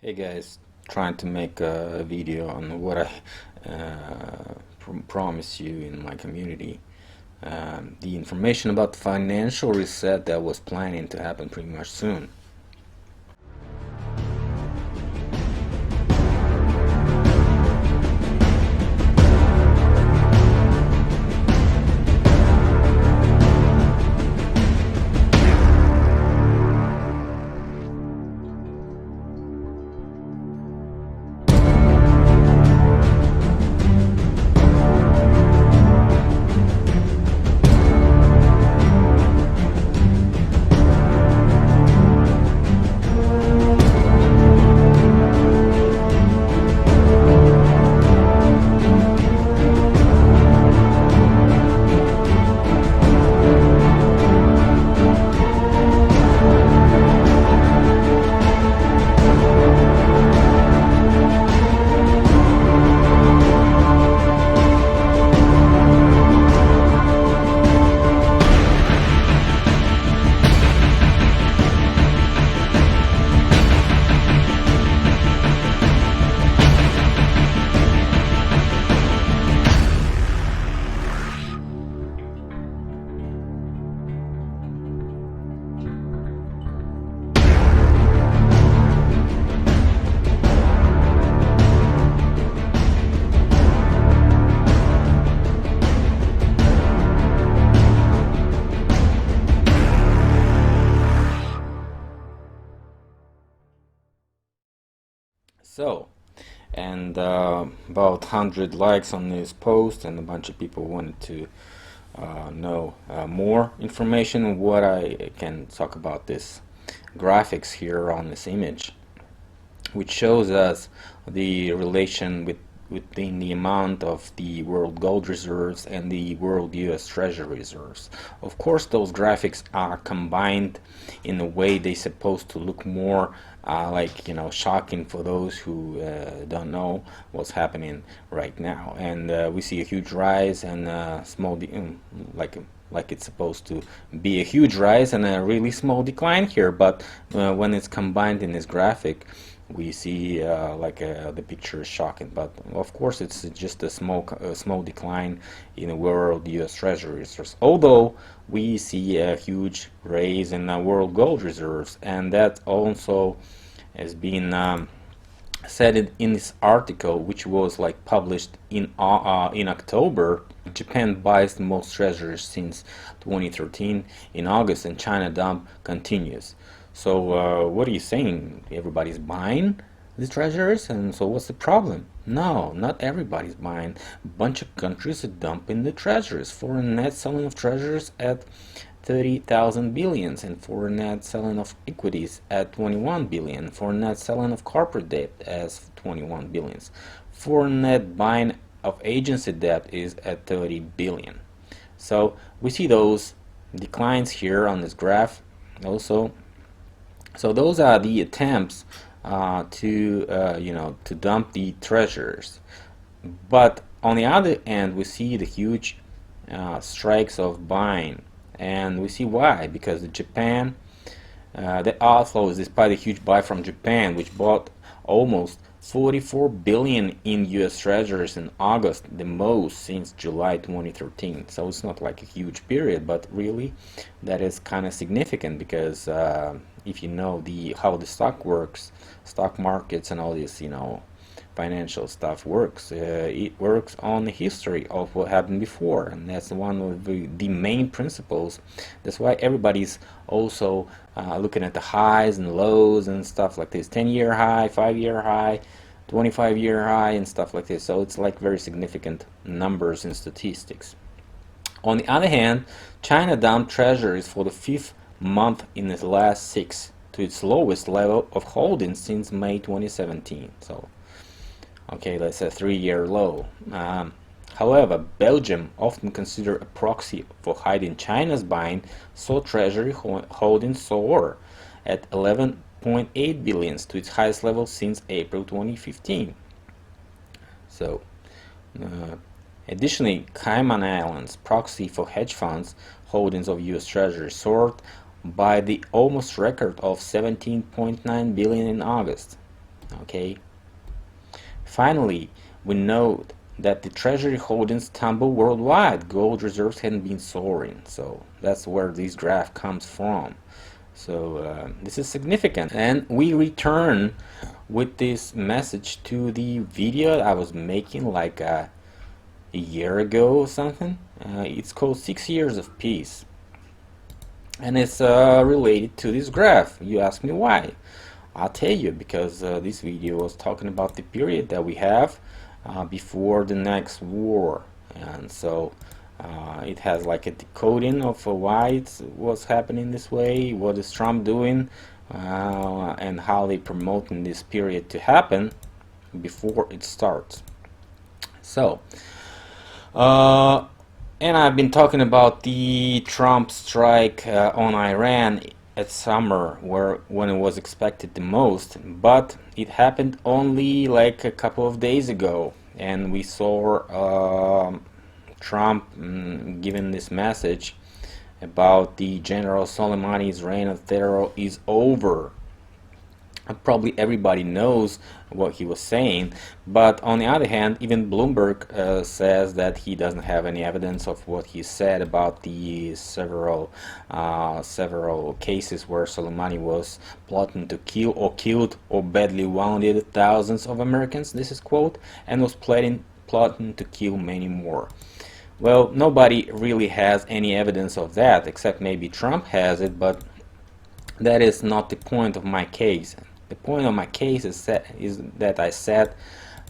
Hey guys, trying to make a video on what I promise you in my community. The information about the financial reset that was planning to happen pretty much soon. So, and about 100 likes on this post, and a bunch of people wanted to know more information on what I can talk about this graphics here on this image, which shows us the relation within the amount of the world gold reserves and the world US Treasury reserves. Of course, those graphics are combined in a way they're supposed to look more like, shocking for those who don't know what's happening right now. And we see a huge rise and like it's supposed to be a huge rise and a really small decline here, but when it's combined in this graphic, we see the picture is shocking. But of course, it's just a small decline in the world US Treasury reserves, although we see a huge raise in world gold reserves, and that also has been said in this article, which was published in October. Japan buys the most treasuries since 2013 in August, and China dump continues. So what are you saying? Everybody's buying the treasuries, and so what's the problem? No, not everybody's buying. A bunch of countries are dumping the treasuries. Foreign net selling of treasuries at 30,000 billions, and foreign net selling of equities at 21 billion. Foreign net selling of corporate debt as 21 billions. Foreign net buying of agency debt is at 30 billion. So we see those declines here on this graph also. So those are the attempts to dump the treasures. But on the other end, we see the huge strikes of buying, and we see why. Because Japan, the outflows, despite the huge buy from Japan, which bought almost 44 billion in US treasuries in August, the most since July 2013. So it's not like a huge period, but really that is kind of significant, because if you know how the stock markets and all this, financial stuff works, it works on the history of what happened before, and that's one of the main principles. That's why everybody's also looking at the highs and lows and stuff like this: 10-year high, 5-year high, 25-year high, and stuff like this. So it's like very significant numbers and statistics. On the other hand, China dumped treasuries for the fifth month in the last 6, to its lowest level of holdings since May 2017. So okay, that's a 3-year low. However, Belgium, often considered a proxy for hiding China's buying, saw treasury holdings soar at 11.8 billion, to its highest level since April 2015. So, additionally, Cayman Islands, proxy for hedge funds holdings of US Treasury, soared by the almost record of 17.9 billion in August. Okay. Finally, we note that the treasury holdings tumble worldwide. Gold reserves hadn't been soaring, so that's where this graph comes from. So this is significant, and we return with this message to the video I was making like a year ago or something. It's called 6 Years of Peace, and it's related to this graph. You ask me why. I'll tell you, because this video was talking about the period that we have before the next war, and so it has like a decoding of why it was happening this way, what is Trump doing, and how they promoting this period to happen before it starts. So and I've been talking about the Trump strike on Iran at summer, when it was expected the most, but it happened only like a couple of days ago, and we saw Trump giving this message about the General Soleimani's reign of terror is over. Probably everybody knows what he was saying, but on the other hand, even Bloomberg says that he doesn't have any evidence of what he said about the several cases where Soleimani was plotting to kill or killed or badly wounded thousands of Americans, this is quote, and was plotting to kill many more. Well, nobody really has any evidence of that, except maybe Trump has it, but that is not the point of my case. The point of my case is that I said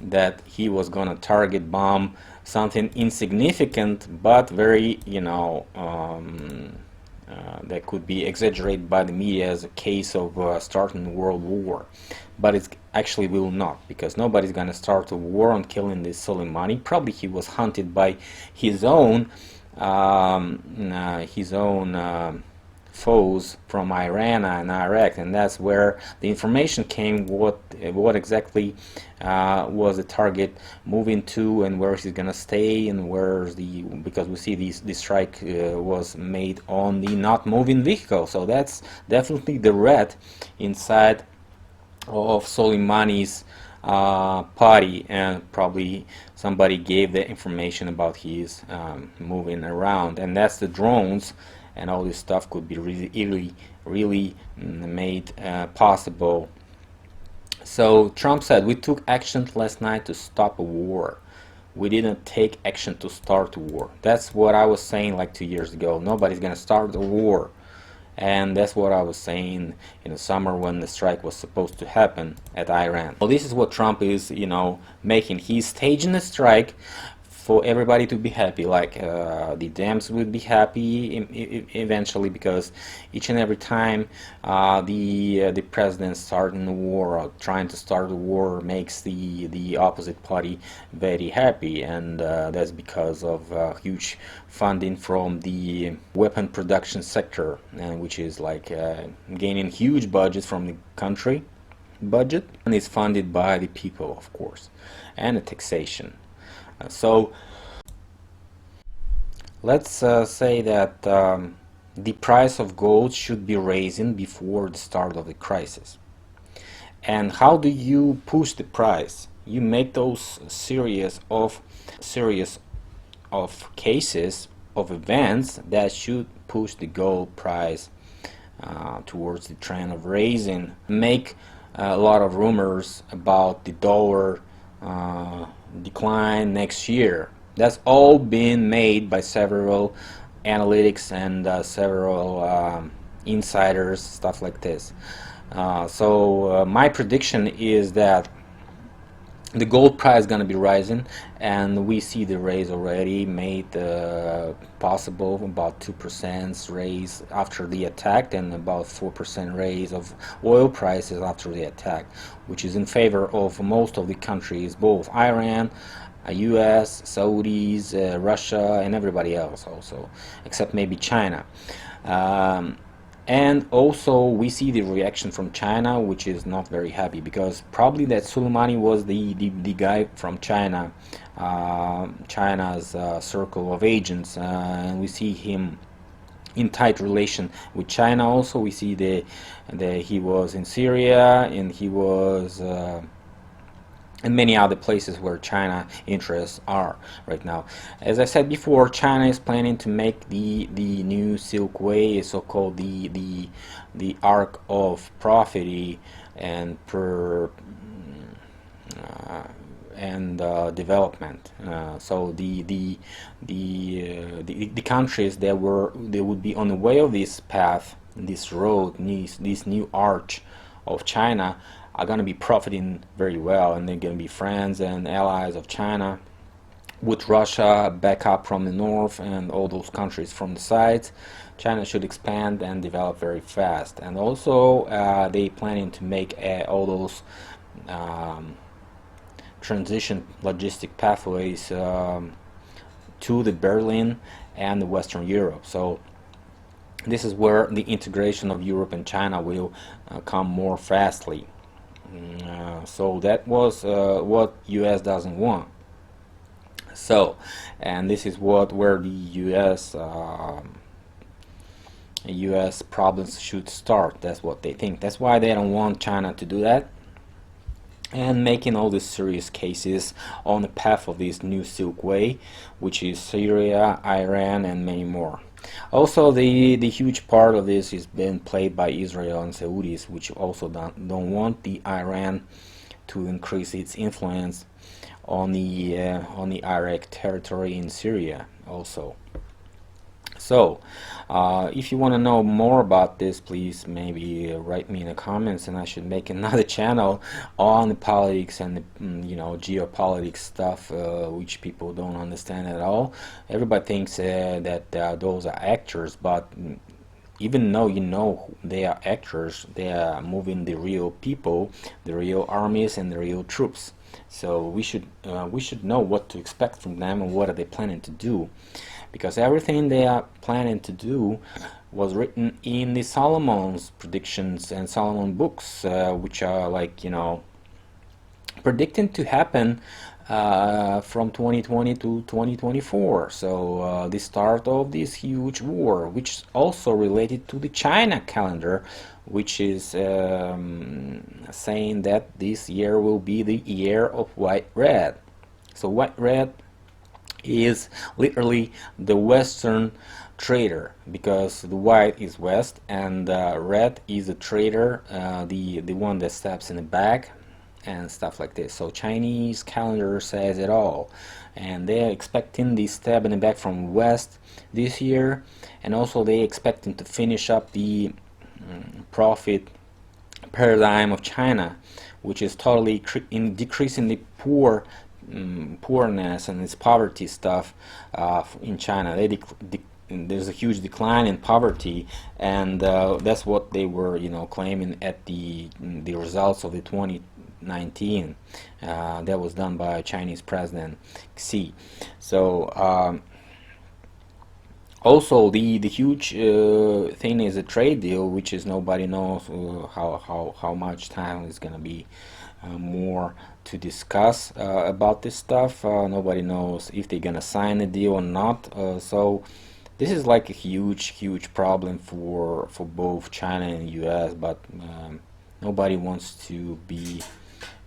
that he was gonna target bomb something insignificant but very, that could be exaggerated by the media as a case of starting a world war. But it actually will not, because nobody's gonna start a war on killing this Soleimani. Probably he was hunted by his own foes from Iran and Iraq, and that's where the information came, what exactly was the target moving to, and where he's gonna stay, and where's because we see this strike was made on the not moving vehicle, so that's definitely the rat inside of Soleimani's party, and probably somebody gave the information about his moving around, and that's the drones. And all this stuff could be really made possible. So Trump said, we took action last night to stop a war. We didn't take action to start a war. That's what I was saying like 2 years ago. Nobody's gonna start a war. And that's what I was saying in the summer when the strike was supposed to happen at Iran. Well, this is what Trump is, making. He's staging a strike for everybody to be happy, like the Dems would be happy eventually, because each and every time the president starting a war or trying to start a war makes the opposite party very happy, and that's because of huge funding from the weapon production sector, which is like gaining huge budgets from the country budget, and is funded by the people, of course, and the taxation. So let's say that the price of gold should be raising before the start of the crisis. And how do you push the price? You make those series of cases of events that should push the gold price towards the trend of raising. Make a lot of rumors about the dollar decline next year. That's all been made by several analytics and several insiders, stuff like this. So my prediction is that the gold price is going to be rising, and we see the raise already made possible, about 2% raise after the attack, and about 4% raise of oil prices after the attack, which is in favor of most of the countries, both Iran, US, Saudis, Russia, and everybody else also, except maybe China. And also we see the reaction from China, which is not very happy, because probably that Soleimani was the guy from China, China's circle of agents, and we see him in tight relation with China. Also, we see he was in Syria, and he was and many other places where China interests are right now. As I said before, China is planning to make the new Silk Way, so-called the arc of profit and development. So the countries that would be on the way of this path, this road, this new arch of China, are going to be profiting very well, and they're going to be friends and allies of China, with Russia back up from the north and all those countries from the sides. China should expand and develop very fast. And also they planning to make all those transition logistic pathways to the Berlin and the Western Europe. So this is where the integration of Europe and China will come more fastly. So that was what US doesn't want. So, and this is where the US problems should start. That's what they think. That's why they don't want China to do that, and making all these serious cases on the path of this new Silk Way, which is Syria, Iran, and many more. Also, the huge part of this is being played by Israel and Saudis, which also don't want the Iran to increase its influence on the Iraq territory in Syria also. So, if you want to know more about this, please maybe write me in the comments, and I should make another channel on the politics and the geopolitics stuff, which people don't understand at all. Everybody thinks that those are actors, but even though they are actors, they are moving the real people, the real armies, and the real troops. So we should know what to expect from them and what are they planning to do, because everything they are planning to do was written in the Solomon's predictions and Solomon books, which are like predicting to happen from 2020 to 2024. So the start of this huge war, which is also related to the China calendar, which is saying that this year will be the year of white red. So white red is literally the Western trader, because the white is west and red is a trader, the one that steps in the back and stuff like this. So Chinese calendar says it all, and they're expecting the stab in the back from west this year, and also they expecting to finish up the profit paradigm of China, which is totally decreasing the poorness and its poverty stuff in China. There's a huge decline in poverty, and that's what they were claiming at the results of the 2019 that was done by Chinese President Xi. So also the huge thing is a trade deal, which is nobody knows how much time is going to be more to discuss about this stuff. Nobody knows if they're gonna sign the deal or not. So this is like a huge problem for both China and US, but nobody wants to be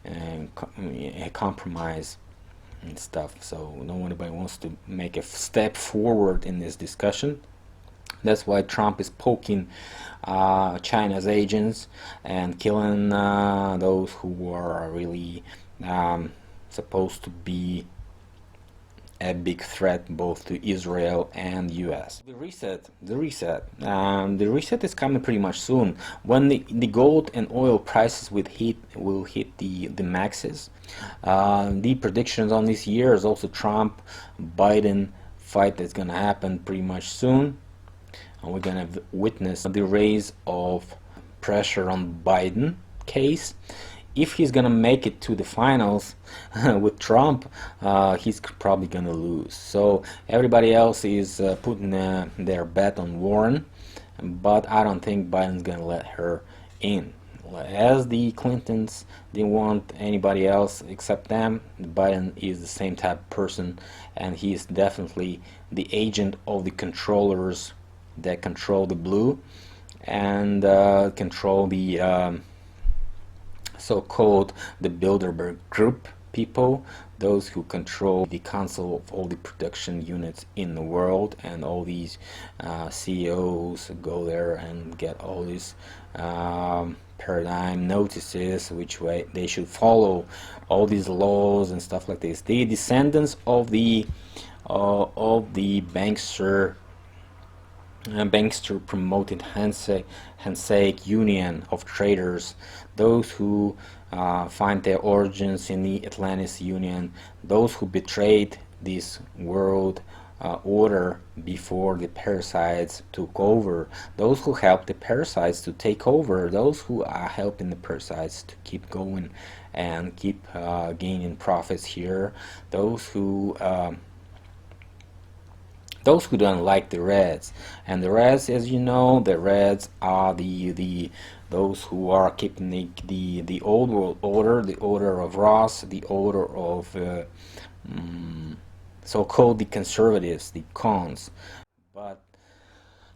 a compromise and stuff. So nobody wants to make a step forward in this discussion. That's why Trump is poking China's agents and killing those who are really supposed to be a big threat both to Israel and US. The reset is coming pretty much soon, when the gold and oil prices will hit the maxes. The predictions on this year is also Trump-Biden fight that's gonna happen pretty much soon. And we're going to witness the rise of pressure on Biden case. If he's going to make it to the finals with Trump, he's probably going to lose. So everybody else is putting their bet on Warren, but I don't think Biden's going to let her in. As the Clintons didn't want anybody else except them, Biden is the same type of person, and he is definitely the agent of the controllers that control the blue and control the so-called the Bilderberg group people, those who control the council of all the production units in the world, and all these CEOs go there and get all these paradigm notices which way they should follow all these laws and stuff like this. The descendants of the bankster promoted handshake union of traders, those who find their origins in the Atlantis Union, those who betrayed this world order before the parasites took over, those who helped the parasites to take over, those who are helping the parasites to keep going and keep gaining profits here, those who don't like the Reds. And the Reds, as you know, the Reds are those who are keeping the old world order, the order of Ross, the order of so-called the conservatives, the cons. But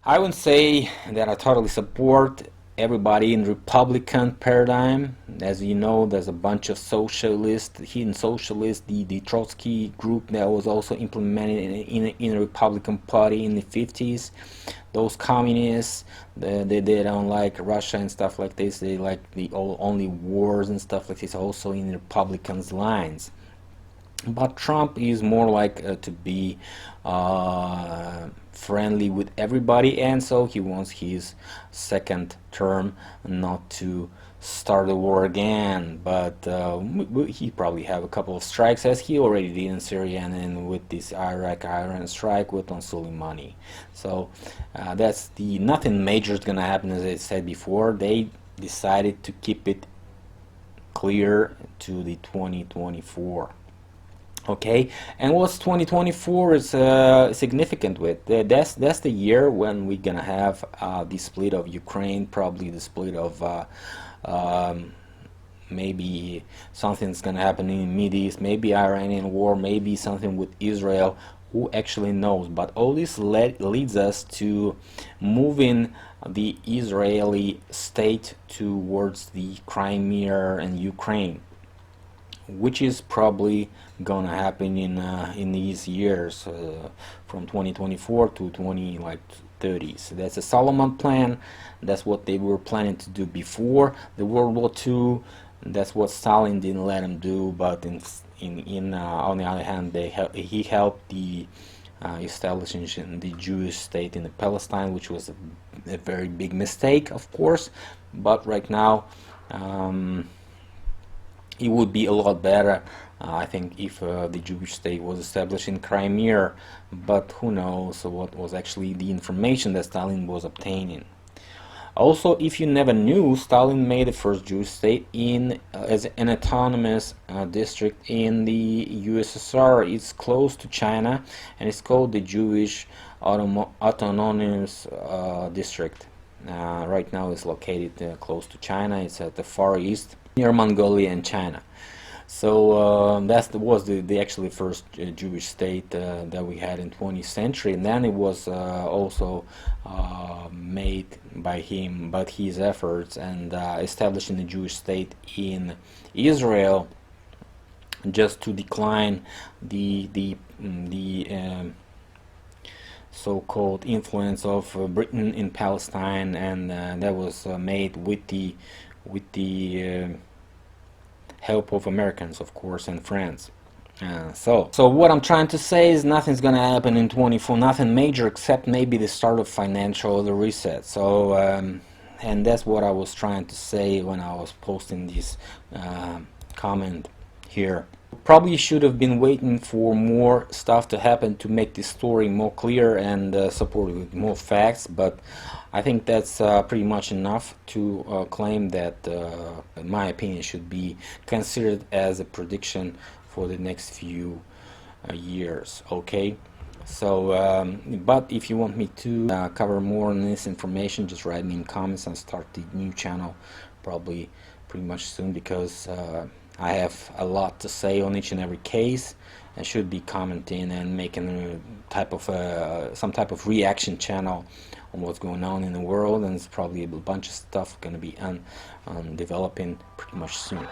I wouldn't say that I totally support everybody in Republican paradigm. As you know, there's a bunch of socialists, hidden socialists, the Trotsky group that was also implemented in the Republican Party in the 50s. Those communists, they don't like Russia and stuff like this. They like the only wars and stuff like this, also in the Republicans' lines. But Trump is more like to be friendly with everybody, and so he wants his second term not to start a war again. But he probably have a couple of strikes, as he already did in Syria and with this Iran strike with Soleimani. So that's nothing major is gonna happen. As I said before, they decided to keep it clear to the 2024. Okay, and what's 2024 is significant with that's the year when we're gonna have the split of Ukraine, probably the split of maybe something's gonna happen in the Middle East, maybe Iranian war, maybe something with Israel. Who actually knows? But all this leads us to moving the Israeli state towards the Crimea and Ukraine, which is probably gonna happen in these years from 2024 to 2030. So that's a Solomon plan. That's what they were planning to do before the World War II. That's what Stalin didn't let him do. But on the other hand, he helped the establishing the Jewish state in Palestine, which was a very big mistake, of course. But right now, it would be a lot better, I think, if the Jewish state was established in Crimea. But who knows what was actually the information that Stalin was obtaining. Also, if you never knew, Stalin made the first Jewish state as an autonomous district in the USSR. It's close to China, and it's called the Jewish Autonomous District. Right now it's located close to China. It's at the Far East, near Mongolia and China. So that was the actually first Jewish state that we had in 20th century, and then it was also made by him, but his efforts, and establishing the Jewish state in Israel, just to decline the so-called influence of Britain in Palestine, and that was made with the help of Americans, of course, and France. So what I'm trying to say is nothing's gonna happen in 24, nothing major, except maybe the start of financial reset. So and that's what I was trying to say when I was posting this comment here. Probably should have been waiting for more stuff to happen to make this story more clear and support with more facts, but I think that's pretty much enough to claim that, in my opinion, should be considered as a prediction for the next few years. Okay, so but if you want me to cover more on this information, just write me in comments and start the new channel probably pretty much soon, because I have a lot to say on each and every case. I should be commenting and making some type of reaction channel on what's going on in the world, and it's probably a bunch of stuff going to be developing pretty much soon.